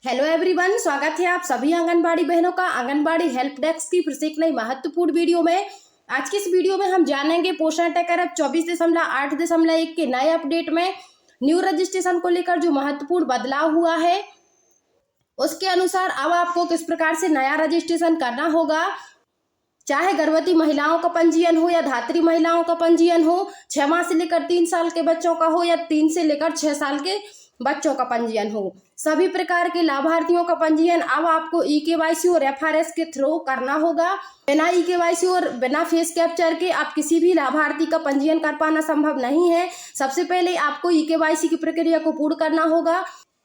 Hello everyone, स्वागत है आप सभी आंगनबाड़ी बहनों का आंगनबाड़ी हेल्प डेस्क की फिर से एक नई महत्वपूर्ण वीडियो में। आज की इस वीडियो में हम जानेंगे पोषण टैकर ऐप 24.8.1 के नए अपडेट में न्यू रजिस्ट्रेशन को लेकर जो महत्वपूर्ण बदलाव हुआ है उसके अनुसार अब आपको किस प्रकार से नया रजिस्ट्रेशन करना होगा। चाहे गर्भवती महिलाओं का पंजीयन हो या धात्री महिलाओं का पंजीयन हो, 6 माह से लेकर 3 साल के बच्चों का हो या 3 से लेकर 6 साल के बच्चों का पंजीयन हो, सभी प्रकार के लाभार्थियों का पंजीयन अब आपको ई-केवाईसी और एफआरएस के थ्रू करना होगा। बिना ई-केवाईसी और बिना फेस कैप्चर के आप किसी भी लाभार्थी का पंजीयन कर पाना संभव नहीं है। सबसे पहले आपको ई-केवाईसी की प्रक्रिया को पूर्ण करना होगा।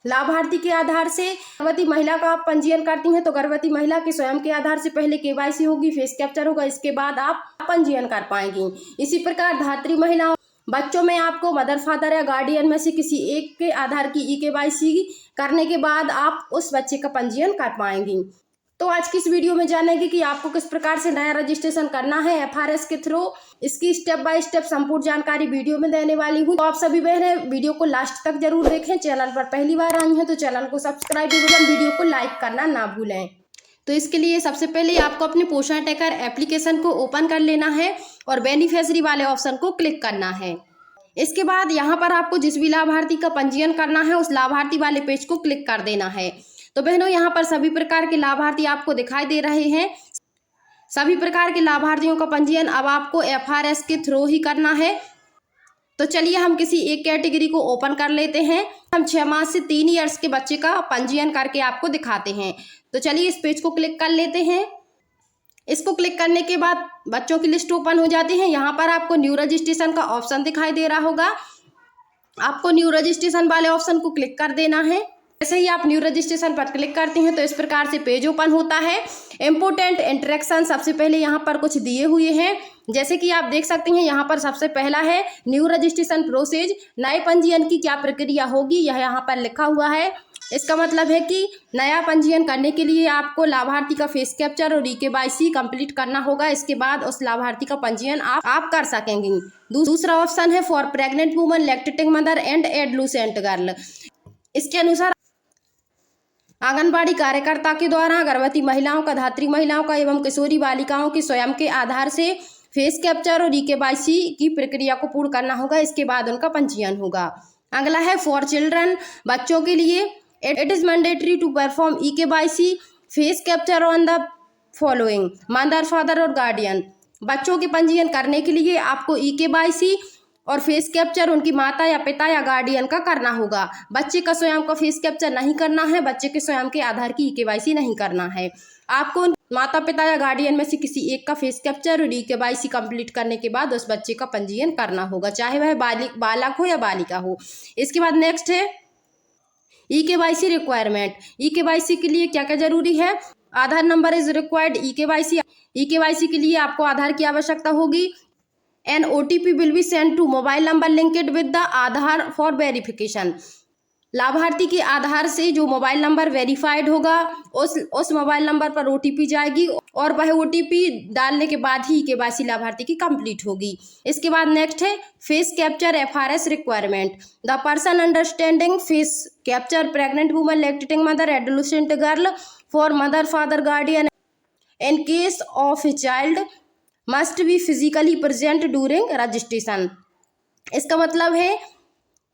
लाभार्थी के आधार से गर्भवती महिला का आप पंजीयन करती हैं तो गर्भवती महिला के स्वयं के आधार से पहले केवाईसी होगी, फेस कैप्चर होगा, इसके बाद आप पंजीयन कर पाएंगी। इसी प्रकार धात्री महिलाओं बच्चों में आपको मदर फादर या गार्डियन में से किसी एक के आधार की ई-केवाईसी करने के बाद आप उस बच्चे का पंजीयन कर पाएंगी। तो आज की इस वीडियो में जानेंगे कि आपको किस प्रकार से नया रजिस्ट्रेशन करना है एफआरएस के थ्रू। इसकी स्टेप बाय स्टेप संपूर्ण जानकारी वीडियो में देने वाली हूँ, तो आप सभी बहनें वीडियो को लास्ट तक जरूर देखें। चैनल पर पहली बार आई हैं तो चैनल को सब्सक्राइब एवं वीडियो को लाइक करना ना भूलें। तो इसके लिए सबसे पहले आपको अपने पोषण टैकर एप्लीकेशन को ओपन कर लेना है और बेनिफिशियरी वाले ऑप्शन को क्लिक करना है। इसके बाद यहाँ पर आपको जिस भी लाभार्थी का पंजीयन करना है उस लाभार्थी वाले पेज को क्लिक कर देना है। तो बहनों, यहाँ पर सभी प्रकार के लाभार्थी आपको दिखाई दे रहे हैं। सभी प्रकार के लाभार्थियों का पंजीयन अब आपको एफआरएस के थ्रू ही करना है। तो चलिए हम किसी एक कैटेगरी को ओपन कर लेते हैं। हम 6 माह से 3 ईयर्स के बच्चे का पंजीयन करके आपको दिखाते हैं। तो चलिए इस पेज को क्लिक कर लेते हैं। इसको क्लिक करने के बाद बच्चों की लिस्ट ओपन हो जाती है। यहाँ पर आपको न्यू रजिस्ट्रेशन का ऑप्शन दिखाई दे रहा होगा। आपको न्यू रजिस्ट्रेशन वाले ऑप्शन को क्लिक कर देना है। जैसे ही आप न्यू रजिस्ट्रेशन पर क्लिक करते हैं तो इस प्रकार से पेज ओपन होता है। इम्पोर्टेंट इंटरेक्शन सबसे पहले यहाँ पर कुछ दिए हुए हैं, जैसे कि आप देख सकते हैं। यहाँ पर सबसे पहला है न्यू रजिस्ट्रेशन प्रोसेस, नए पंजीयन की क्या प्रक्रिया होगी, यह यहाँ पर लिखा हुआ है। इसका मतलब है कि नया पंजीयन करने के लिए आपको लाभार्थी का फेस कैप्चर और ई-केवाईसी कंप्लीट करना होगा। इसके बाद उस लाभार्थी का पंजीयन आप कर सकेंगे। दूसरा ऑप्शन है for pregnant woman, lactating mother and adolescent girl. इसके अनुसार आंगनबाड़ी कार्यकर्ता के द्वारा गर्भवती महिलाओं का, धात्री महिलाओं का एवं किशोरी बालिकाओं के स्वयं के आधार से फेस कैप्चर और ई-केवाईसी की प्रक्रिया को पूर्ण करना होगा। इसके बाद उनका पंजीयन होगा। अगला है फॉर चिल्ड्रन, बच्चों के लिए it is mandatory to perform e KYC face capture on the following mother father और गार्डियन। बच्चों के पंजीयन करने के लिए आपको ई-केवाईसी और फेस कैप्चर उनकी माता या पिता या गार्डियन का करना होगा। बच्चे का स्वयं का फेस कैप्चर नहीं करना है, बच्चे के स्वयं के आधार की ई-केवाईसी नहीं करना है। आपको माता पिता या गार्डियन में से किसी एक का फेस कैप्चर और ई-केवाईसी कंप्लीट करने के बाद उस बच्चे का पंजीयन करना होगा, चाहे वह बालक हो या बालिका हो। इसके बाद नेक्स्ट है ई-केवाईसी रिक्वायरमेंट। ई-केवाईसी के लिए क्या क्या जरूरी है। Aadhaar number is required. E KYC के लिए आपको आधार की आवश्यकता होगी। An OTP will be send to mobile number linked with the Aadhaar for verification. लाभार्थी के आधार से जो मोबाइल नंबर वेरीफाइड होगा उस मोबाइल नंबर पर OTP जाएगी और वह OTP डालने के बाद ही केवाईसी लाभार्थी की कंप्लीट होगी। इसके बाद नेक्स्ट है face capture FRS requirement. The person understanding face capture pregnant woman, lactating mother, adolescent girl for mother father guardian in case of a child must be physically present during registration. इसका मतलब है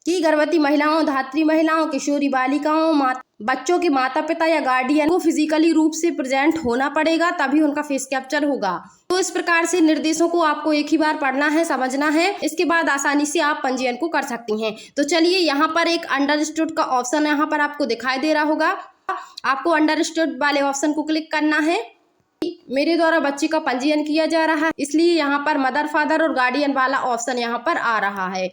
कि गर्भवती महिलाओं, धात्री महिलाओं, किशोरी बालिकाओं, बच्चों के माता पिता या गार्डियन को फिजिकली रूप से प्रेजेंट होना पड़ेगा, तभी उनका फेस कैप्चर होगा। तो इस प्रकार से निर्देशों को आपको एक ही बार पढ़ना है, समझना है। इसके बाद आसानी से आप पंजीयन को कर सकती हैं। तो चलिए, यहाँ पर एक अंडरस्टूड का ऑप्शन यहाँ पर आपको दिखाई दे रहा होगा। आपको अंडरस्टूड वाले ऑप्शन को क्लिक करना है। मेरे द्वारा बच्चे का पंजीयन किया जा रहा है, इसलिए यहाँ पर मदर फादर और गार्डियन वाला ऑप्शन यहाँ पर आ रहा है।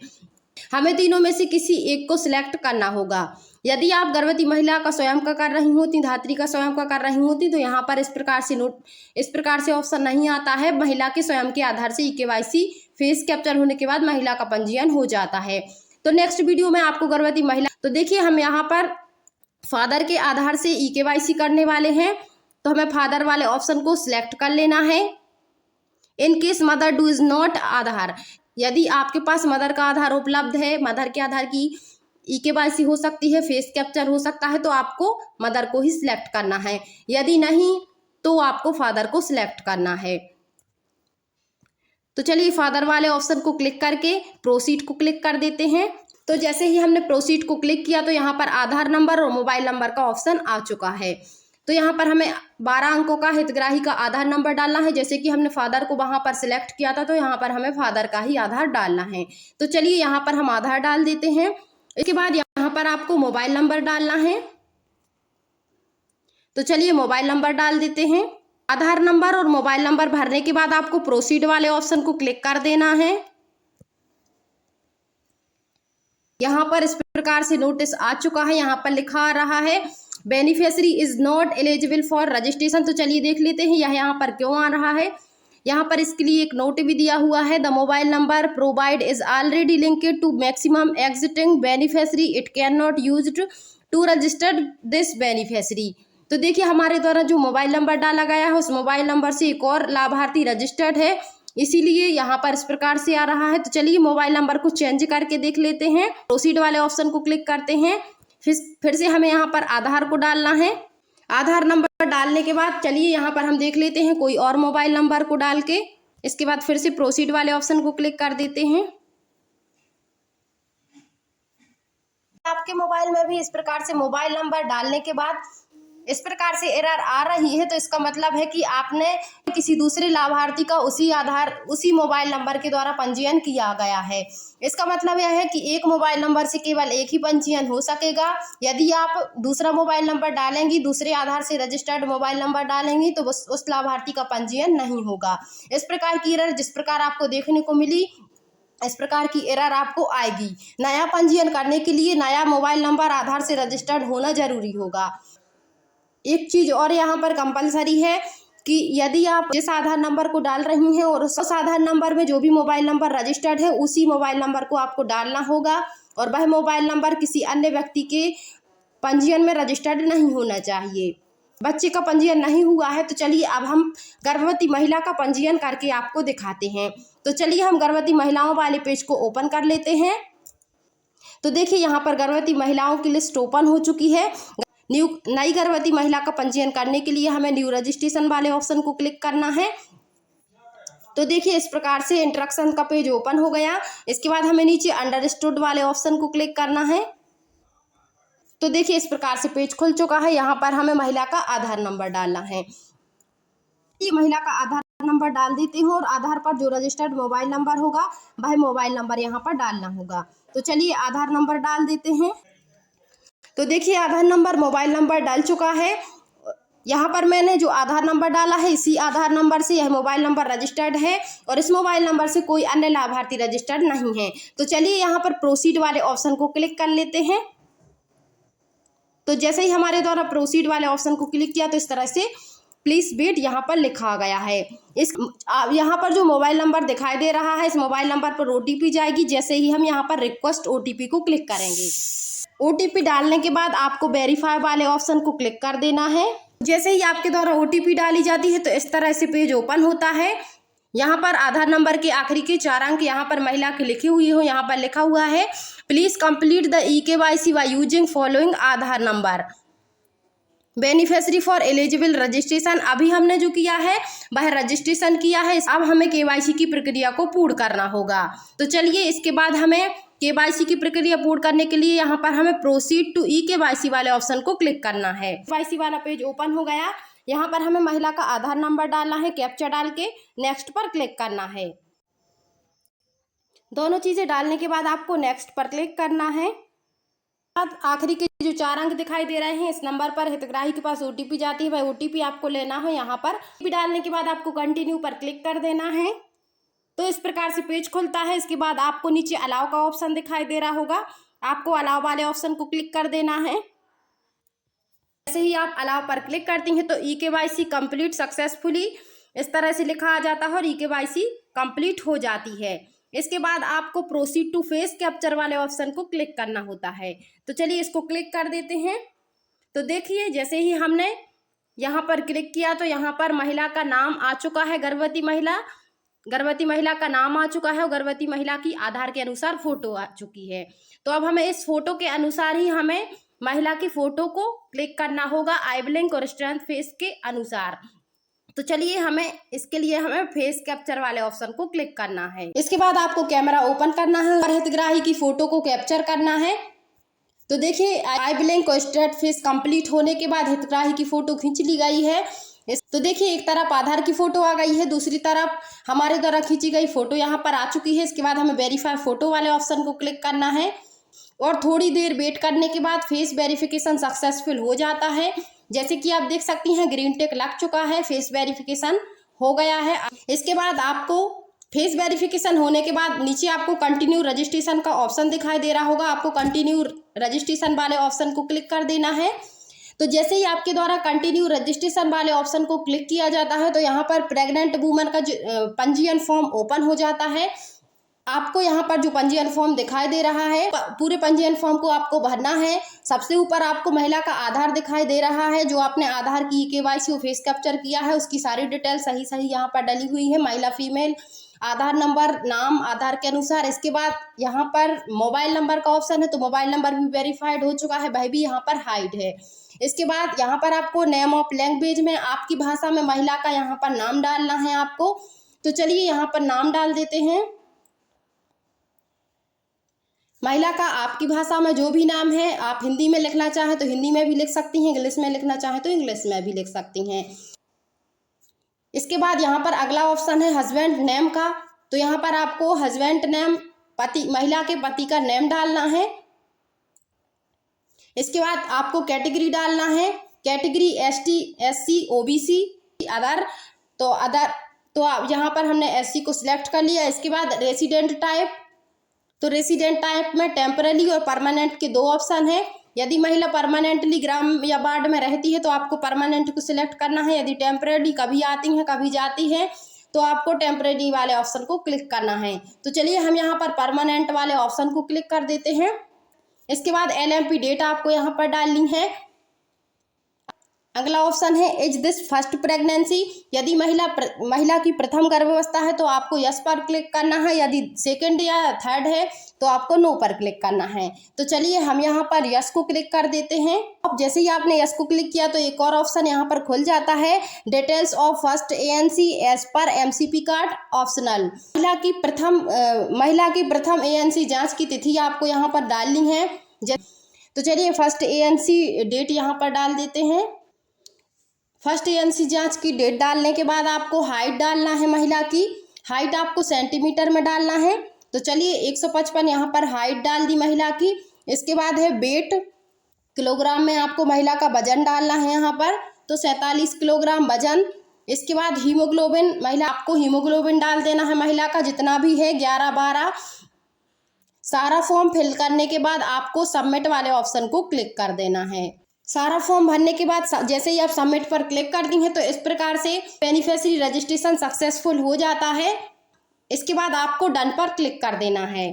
हमें तीनों में से किसी एक को सिलेक्ट करना होगा। यदि आप गर्भवती महिला का स्वयं का कर रही होती, धात्री का स्वयं का कर रही होती, तो यहाँ पर इस प्रकार से ऑप्शन नहीं आता है। महिला के स्वयं के आधार से ई-केवाईसी फेस कैप्चर होने के बाद महिला का पंजीयन हो जाता है। तो नेक्स्ट वीडियो में आपको गर्भवती महिला, तो देखिए हम यहाँ पर फादर के आधार से ई-केवाईसी करने वाले हैं, तो हमें फादर वाले ऑप्शन को सिलेक्ट कर लेना है। In case mother do is not Aadhaar, यदि आपके पास मदर का आधार उपलब्ध है, मदर के आधार की ई-केवाईसी हो सकती है, फेस कैप्चर हो सकता है, तो आपको मदर को ही सिलेक्ट करना है। यदि नहीं तो आपको फादर को सिलेक्ट करना है। तो चलिए फादर वाले ऑप्शन को क्लिक करके प्रोसीड को क्लिक कर देते हैं। तो जैसे ही हमने प्रोसीड को क्लिक किया तो यहाँ पर आधार नंबर और मोबाइल नंबर का ऑप्शन आ चुका है। तो यहाँ पर हमें 12 अंकों का हितग्राही का आधार नंबर डालना है। जैसे कि हमने फादर को वहाँ पर सिलेक्ट किया था, तो यहाँ पर हमें फादर का ही आधार डालना है। तो चलिए यहाँ पर हम आधार डाल देते हैं। इसके बाद यहाँ पर आपको मोबाइल नंबर डालना है। तो चलिए मोबाइल नंबर डाल देते हैं। आधार नंबर और मोबाइल नंबर भरने के बाद आपको प्रोसीड वाले ऑप्शन को क्लिक कर देना है। यहाँ पर इस प्रकार से नोटिस आ चुका है। यहाँ पर लिखा आ रहा है beneficiary is not eligible for registration. तो चलिए देख लेते हैं यह यहाँ पर क्यों आ रहा है। यहाँ पर इसके लिए एक नोट भी दिया हुआ है, the mobile number provide is already linked to maximum existing beneficiary, it can not used to register this beneficiary. तो देखिए हमारे द्वारा जो मोबाइल नंबर डाला गया है उस मोबाइल नंबर से एक और लाभार्थी रजिस्टर्ड है, इसीलिए यहाँ पर इस प्रकार से आ रहा है। तो चलिए मोबाइल नंबर को चेंज करके देख लेते हैं। प्रोसीड वाले ऑप्शन को क्लिक करते हैं। फिर से हमें यहाँ पर आधार को डालना है। आधार नंबर डालने के बाद चलिए यहाँ पर हम देख लेते हैं कोई और मोबाइल नंबर को डाल के। इसके बाद फिर से प्रोसीड वाले ऑप्शन को क्लिक कर देते हैं। आपके मोबाइल में भी इस प्रकार से मोबाइल नंबर डालने के बाद इस प्रकार से एरर आ रही है, तो इसका मतलब है कि आपने किसी दूसरे लाभार्थी का उसी मोबाइल नंबर के द्वारा पंजीयन किया गया है। इसका मतलब यह है कि एक मोबाइल नंबर से केवल एक ही पंजीयन हो सकेगा। यदि आप दूसरा मोबाइल नंबर डालेंगी, दूसरे आधार से रजिस्टर्ड मोबाइल नंबर डालेंगी, तो उस लाभार्थी का पंजीयन नहीं होगा। इस प्रकार की एरर जिस प्रकार आपको देखने को मिली, इस प्रकार की एरर आपको आएगी। नया पंजीयन करने के लिए नया मोबाइल नंबर आधार से रजिस्टर्ड होना जरूरी होगा। एक चीज और यहाँ पर कंपलसरी है कि यदि आप जिस आधार नंबर को डाल रही हैं और उस आधार नंबर में जो भी मोबाइल नंबर रजिस्टर्ड है उसी मोबाइल नंबर को आपको डालना होगा, और वह मोबाइल नंबर किसी अन्य व्यक्ति के पंजीयन में रजिस्टर्ड नहीं होना चाहिए। बच्चे का पंजीयन नहीं हुआ है, तो चलिए अब हम गर्भवती महिला का पंजीयन करके आपको दिखाते हैं। तो चलिए हम गर्भवती महिलाओं वाले पेज को ओपन कर लेते हैं। तो देखिए यहाँ पर गर्भवती महिलाओं की लिस्ट ओपन हो चुकी है। नई गर्भवती महिला का पंजीयन करने के लिए हमें न्यू रजिस्ट्रेशन वाले ऑप्शन को क्लिक करना है। तो देखिए इस प्रकार से इंस्ट्रक्शन का पेज ओपन हो गया। इसके बाद हमें नीचे अंडरस्टूड वाले ऑप्शन को क्लिक करना है। तो देखिए इस प्रकार से पेज खुल चुका है। यहाँ पर हमें महिला का आधार नंबर डालना है। ये महिला का आधार नंबर डाल देते हैं और आधार पर जो रजिस्टर्ड मोबाइल नंबर होगा वह मोबाइल नंबर यहाँ पर डालना होगा। तो चलिए आधार नंबर डाल देते हैं। तो देखिए आधार नंबर मोबाइल नंबर डाल चुका है। यहाँ पर मैंने जो आधार नंबर डाला है इसी आधार नंबर से यह मोबाइल नंबर रजिस्टर्ड है और इस मोबाइल नंबर से कोई अन्य लाभार्थी रजिस्टर्ड नहीं है। तो चलिए यहाँ पर प्रोसीड वाले ऑप्शन को क्लिक कर लेते हैं। तो जैसे ही हमारे द्वारा प्रोसीड वाले ऑप्शन को क्लिक किया तो इस तरह से प्लीज वेट यहाँ पर लिखा गया है। यहाँ पर जो मोबाइल नंबर दिखाई दे रहा है इस मोबाइल नंबर पर OTP जाएगी। जैसे ही हम यहाँ पर रिक्वेस्ट OTP को क्लिक करेंगे, OTP डालने के बाद आपको वेरीफाई वाले ऑप्शन को क्लिक कर देना है। जैसे ही आपके द्वारा OTP डाली जाती है तो इस तरह से पेज ओपन होता है। यहाँ पर आधार नंबर के आखिरी के 4 अंक यहाँ पर महिला के लिखे हुए हो। यहाँ पर लिखा हुआ है please complete the EKYC by using following Aadhaar number beneficiary for eligible registration. अभी हमने जो किया है वह रजिस्ट्रेशन किया है। अब हमें KYC की प्रक्रिया को पूर्ण करना होगा। तो चलिए इसके बाद हमें KYC की प्रक्रिया पूर्ण करने के लिए यहाँ पर हमें प्रोसीड टू EKYC वाले ऑप्शन को क्लिक करना है। KYC वाला पेज ओपन हो गया। यहाँ पर हमें महिला का आधार नंबर डालना है, कैप्चा डाल के नेक्स्ट पर क्लिक करना है। दोनों चीजें डालने के बाद आपको नेक्स्ट पर क्लिक करना है। आखिरी के जो 4 अंक दिखाई दे रहे हैं इस नंबर पर हितग्राही के पास OTP जाती है, वह OTP आपको लेना है। यहाँ पर OTP डालने के बाद आपको कंटिन्यू पर क्लिक कर देना है। तो इस प्रकार से पेज खुलता है। इसके बाद आपको नीचे अलाउ का ऑप्शन दिखाई दे रहा होगा, आपको अलाउ वाले ऑप्शन को क्लिक कर देना है। जैसे ही आप अलाउ पर क्लिक करती हैं तो EKYC कंप्लीट सक्सेसफुली इस तरह से लिखा आ जाता है और EKYC कंप्लीट हो जाती है। इसके बाद आपको प्रोसीड टू फेस कैप्चर वाले ऑप्शन को क्लिक करना होता है। तो चलिए इसको क्लिक कर देते हैं। तो देखिए जैसे ही हमने यहाँ पर क्लिक किया तो यहाँ पर महिला का नाम आ चुका है, गर्भवती महिला। गर्भवती महिला का नाम आ चुका है और गर्भवती महिला की आधार के अनुसार फोटो आ चुकी है। तो अब हमें इस फोटो के अनुसार ही हमें महिला की फोटो को क्लिक करना होगा आई ब्लिंक और स्ट्रेंथ फेस के अनुसार। तो चलिए हमें इसके लिए हमें फेस कैप्चर वाले ऑप्शन को क्लिक करना है। इसके बाद आपको कैमरा ओपन करना है और हितग्राही की फोटो को कैप्चर करना है। तो देखिए आई ब्लिंक और स्ट्रेंथ फेस कंप्लीट होने के बाद हितग्राही की फोटो खींच ली गई है। तो देखिए एक तरफ आधार की फोटो आ गई है, दूसरी तरफ हमारे द्वारा खींची गई फोटो यहाँ पर आ चुकी है। इसके बाद हमें वेरीफाई फोटो वाले ऑप्शन को क्लिक करना है और थोड़ी देर वेट करने के बाद फेस वेरिफिकेशन सक्सेसफुल हो जाता है। जैसे कि आप देख सकती हैं ग्रीन टिक लग चुका है, फेस वेरिफिकेशन हो गया है। इसके बाद आपको फेस वेरिफिकेशन होने के बाद नीचे आपको कंटिन्यू रजिस्ट्रेशन का ऑप्शन दिखाई दे रहा होगा, आपको कंटिन्यू रजिस्ट्रेशन वाले ऑप्शन को क्लिक कर देना है। तो जैसे ही आपके द्वारा कंटिन्यू रजिस्ट्रेशन वाले ऑप्शन को क्लिक किया जाता है तो यहाँ पर प्रेग्नेंट वुमन का पंजीयन फॉर्म ओपन हो जाता है। आपको यहाँ पर जो पंजीयन फॉर्म दिखाई दे रहा है, पूरे पंजीयन फॉर्म को आपको भरना है। सबसे ऊपर आपको महिला का आधार दिखाई दे रहा है, जो आपने आधार की KYC फेस कैप्चर किया है उसकी सारी डिटेल सही सही यहाँ पर डली हुई है, महिला फीमेल, आधार नंबर, नाम आधार के अनुसार। इसके बाद यहाँ पर मोबाइल नंबर का ऑप्शन है, तो मोबाइल नंबर भी वेरीफाइड हो चुका है, वह भी यहाँ पर हाइड है। इसके बाद यहाँ पर आपको नेम ऑफ लैंग्वेज में आपकी भाषा में महिला का यहाँ पर नाम डालना है आपको। तो चलिए यहाँ पर नाम डाल देते हैं। महिला का आपकी भाषा में जो भी नाम है, आप हिंदी में लिखना चाहें तो हिंदी में भी लिख सकती हैं, इंग्लिश में लिखना चाहें तो इंग्लिश में भी लिख सकती हैं। इसके बाद यहाँ पर अगला ऑप्शन है हस्बैंड नेम का। तो यहाँ पर आपको हस्बैंड नेम, पति, महिला के पति का नेम डालना है। इसके बाद आपको कैटेगरी डालना है, category ST SC OBC other. तो यहाँ पर हमने SC को सिलेक्ट कर लिया। इसके बाद रेसिडेंट टाइप, तो रेसिडेंट टाइप में टेम्पररी और परमानेंट के दो ऑप्शन है। यदि महिला परमानेंटली ग्राम या वार्ड में रहती है तो आपको परमानेंट को सिलेक्ट करना है। यदि टेम्पररी कभी आती हैं कभी जाती है तो आपको टेम्पररी वाले ऑप्शन को क्लिक करना है। तो चलिए हम यहाँ पर परमानेंट वाले ऑप्शन को क्लिक कर देते हैं। इसके बाद LMP डेट आपको यहाँ पर डालनी है। अगला ऑप्शन है इज दिस फर्स्ट प्रेगनेंसी। यदि महिला की प्रथम गर्भावस्था है तो आपको यस पर क्लिक करना है, यदि सेकंड या थर्ड है तो आपको नो पर क्लिक करना है। तो चलिए हम यहाँ पर यस को क्लिक कर देते हैं। अब जैसे ही आपने यस को क्लिक किया तो एक और ऑप्शन यहाँ पर खुल जाता है, details of first ANC as पर MCP कार्ड ऑप्शनल। महिला की प्रथम ANC जाँच की तिथि आपको यहाँ पर डालनी है। तो चलिए फर्स्ट ANC डेट यहाँ पर डाल देते हैं। फर्स्ट ANC जांच की डेट डालने के बाद आपको हाइट डालना है, महिला की हाइट आपको सेंटीमीटर में डालना है। तो चलिए 155 यहाँ पर हाइट डाल दी महिला की। इसके बाद है वेट, किलोग्राम में आपको महिला का वजन डालना है यहाँ पर, तो 47 किलोग्राम वजन। इसके बाद हीमोग्लोबिन, महिला आपको हीमोग्लोबिन डाल देना है महिला का जितना भी है 11-12। सारा फॉर्म फिल करने के बाद आपको सबमिट वाले ऑप्शन को क्लिक कर देना है। सारा फॉर्म भरने के बाद जैसे ही आप सबमिट पर क्लिक करती हैं तो इस प्रकार से बेनिफिशियरी रजिस्ट्रेशन सक्सेसफुल हो जाता है। इसके बाद आपको डन पर क्लिक कर देना है।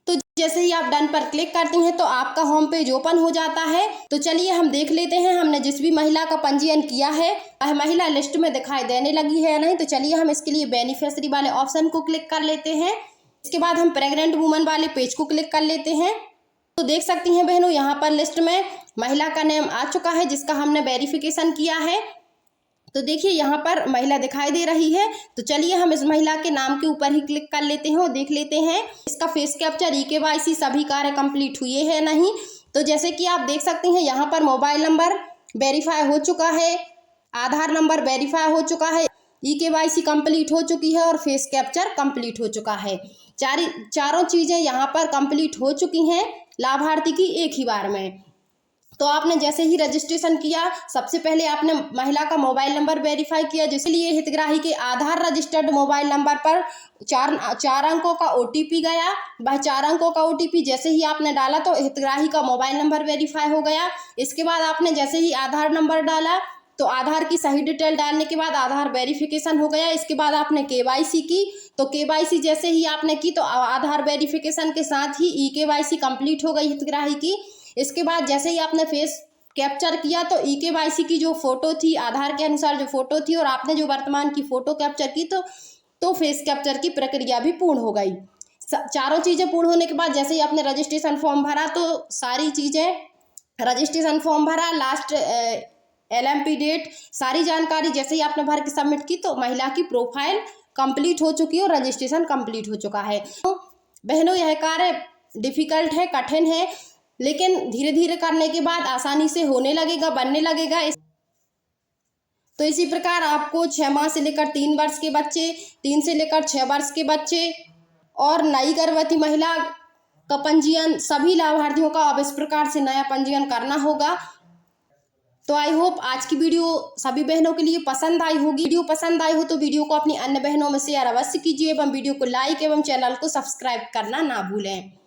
तो जैसे ही आप डन पर क्लिक करती हैं तो आपका होम पेज ओपन हो जाता है। तो चलिए हम देख लेते हैं हमने जिस भी महिला का पंजीयन किया है वह महिला लिस्ट में दिखाई देने लगी है या नहीं। तो चलिए हम इसके लिए बेनिफिशियरी वाले ऑप्शन को क्लिक कर लेते हैं। इसके बाद हम प्रेग्नेंट वुमन वाले पेज को क्लिक कर लेते हैं। तो देख सकती हैं बहनों यहाँ पर लिस्ट में महिला का नेम आ चुका है जिसका हमने वेरिफिकेशन किया है। तो देखिए यहाँ पर महिला दिखाई दे रही है। तो चलिए हम इस महिला के नाम के ऊपर ही क्लिक कर लेते हैं और देख लेते हैं इसका फेस कैप्चर, KYC सभी कार्य कंप्लीट हुए हैं नहीं। तो जैसे कि आप देख सकती हैं यहाँ पर मोबाइल नंबर वेरीफाई हो चुका है, आधार नंबर वेरीफाई हो चुका है, KYC कंप्लीट हो चुकी है और फेस कैप्चर कंप्लीट हो चुका है। चारों चीज़ें यहाँ पर कंप्लीट हो चुकी हैं लाभार्थी की एक ही बार में। तो आपने जैसे ही रजिस्ट्रेशन किया सबसे पहले आपने महिला का मोबाइल नंबर वेरीफाई किया, जिसके लिए हितग्राही के आधार रजिस्टर्ड मोबाइल नंबर पर 4 अंकों का OTP गया। वह 4 अंकों का OTP जैसे ही आपने डाला तो हितग्राही का मोबाइल नंबर वेरीफाई हो गया। इसके बाद आपने जैसे ही आधार नंबर डाला तो आधार की सही डिटेल डालने के बाद आधार वेरिफिकेशन हो गया। इसके बाद आपने KYC की, तो KYC जैसे ही आपने की तो आधार वेरिफिकेशन के साथ ही KYC कंप्लीट हो गई हितग्राही की। इसके बाद जैसे ही आपने फेस कैप्चर किया तो EKYC की जो फोटो थी, आधार के अनुसार जो फोटो थी, और आपने जो वर्तमान की फोटो कैप्चर की तो फेस कैप्चर की प्रक्रिया भी पूर्ण हो गई। चारों चीज़ें पूर्ण होने के बाद जैसे ही आपने रजिस्ट्रेशन फॉर्म भरा तो सारी चीज़ें, रजिस्ट्रेशन फॉर्म भरा, लास्ट LMP डेट, सारी जानकारी जैसे ही आपने भर के सबमिट की तो महिला की प्रोफाइल कंप्लीट हो चुकी है और रजिस्ट्रेशन कंप्लीट हो चुका है। तो बहनों, यह कार्य डिफ़िकल्ट है, कठिन है, लेकिन धीरे धीरे करने के बाद आसानी से होने लगेगा, बनने लगेगा। तो इसी प्रकार आपको 6 माह से लेकर 3 वर्ष के बच्चे, 3 से लेकर 6 वर्ष के बच्चे और नई गर्भवती महिला का पंजीयन, सभी लाभार्थियों का अब इस प्रकार से नया पंजीयन करना होगा। तो आई होप आज की वीडियो सभी बहनों के लिए पसंद आई होगी। वीडियो पसंद आई हो तो वीडियो को अपनी अन्य बहनों में शेयर अवश्य कीजिए एवं वीडियो को लाइक एवं चैनल को सब्सक्राइब करना ना भूलें।